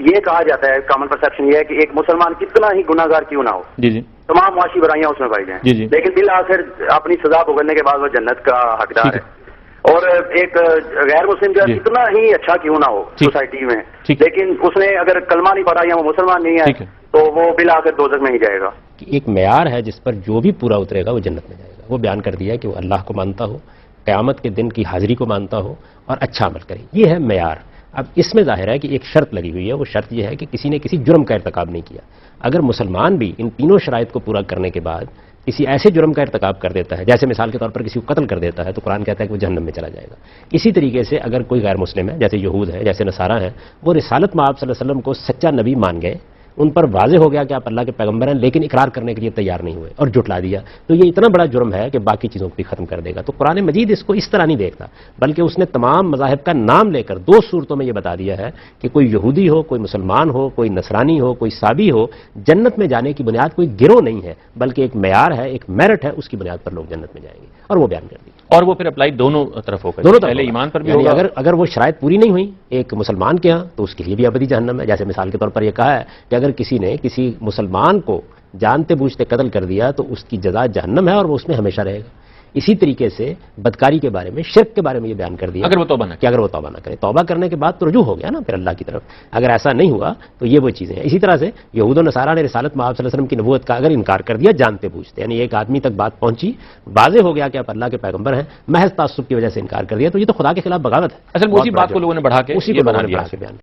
یہ کہا جاتا ہے، کامن پرسپشن یہ ہے کہ ایک مسلمان کتنا ہی گناہگار کیوں نہ ہو، جی جی تمام معاشی برائیاں اس میں پائی جائیں، جی جی، لیکن بالآخر اپنی سزا بھگتنے کے بعد وہ جنت کا حقدار ہے۔ اور ایک غیر مسلم جو کتنا ہی اچھا کیوں نہ ہو سوسائٹی میں، لیکن اس نے اگر کلمہ نہیں پڑھا یا وہ مسلمان نہیں ہے تو وہ بالآخر دوزخ میں ہی جائے گا۔ ایک معیار ہے جس پر جو بھی پورا اترے گا وہ جنت میں جائے گا۔ وہ بیان کر دیا کہ وہ اللہ کو مانتا ہو، قیامت کے دن کی حاضری کو مانتا ہو اور اچھا عمل کرے، یہ ہے معیار۔ اب اس میں ظاہر ہے کہ ایک شرط لگی ہوئی ہے، وہ شرط یہ ہے کہ کسی نے کسی جرم کا ارتکاب نہیں کیا۔ اگر مسلمان بھی ان تینوں شرائط کو پورا کرنے کے بعد کسی ایسے جرم کا ارتکاب کر دیتا ہے، جیسے مثال کے طور پر کسی کو قتل کر دیتا ہے، تو قرآن کہتا ہے کہ وہ جہنم میں چلا جائے گا۔ اسی طریقے سے اگر کوئی غیر مسلم ہے، جیسے یہود ہے، جیسے نصارہ ہیں، وہ رسالت مآب صلی اللہ علیہ وسلم کو سچا نبی مان گئے، ان پر واضح ہو گیا کہ آپ اللہ کے پیغمبر ہیں، لیکن اقرار کرنے کے لیے تیار نہیں ہوئے اور جھٹلا دیا، تو یہ اتنا بڑا جرم ہے کہ باقی چیزوں کو بھی ختم کر دے گا۔ تو قرآن مجید اس کو اس طرح نہیں دیکھتا، بلکہ اس نے تمام مذاہب کا نام لے کر دو صورتوں میں یہ بتا دیا ہے کہ کوئی یہودی ہو، کوئی مسلمان ہو، کوئی نصرانی ہو، کوئی سابی ہو، جنت میں جانے کی بنیاد کوئی گروہ نہیں ہے، بلکہ ایک معیار ہے، ایک میرٹ ہے، اس کی بنیاد پر لوگ جنت میں جائیں گے، اور وہ بیان کر دیا۔ اور وہ پھر اپلائی دونوں طرف ہوگا، دونوں طرف پہلے ایمان پر بھی یعنی ہوگا، اگر وہ شرائط پوری نہیں ہوئی ایک مسلمان کے ہاں تو اس کے لیے بھی ابدی جہنم ہے۔ جیسے مثال کے طور پر یہ کہا ہے کہ اگر کسی نے کسی مسلمان کو جانتے بوجھتے قتل کر دیا تو اس کی جزا جہنم ہے اور وہ اس میں ہمیشہ رہے گا۔ اسی طریقے سے بدکاری کے بارے میں، شرک کے بارے میں یہ بیان کر دیا اگر وہ توبہ نہ کہ اگر وہ توبہ نہ کرے، توبہ کرنے کے بعد تو رجوع ہو گیا نا پھر اللہ کی طرف۔ اگر ایسا نہیں ہوا تو یہ وہ چیزیں ہیں۔ اسی طرح سے یہود و نصارہ نے رسالت مآب صلی اللہ علیہ وسلم کی نبوت کا اگر انکار کر دیا جانتے بوجھتے، یعنی ایک آدمی تک بات پہنچی، واضح ہو گیا کہ آپ اللہ کے پیغمبر ہیں، محض تعصب کی وجہ سے انکار کر دیا، تو یہ تو خدا کے خلاف بغاوت ہے۔ اصل اسی بات کو لوگوں نے بڑھا کے اسی کو بیان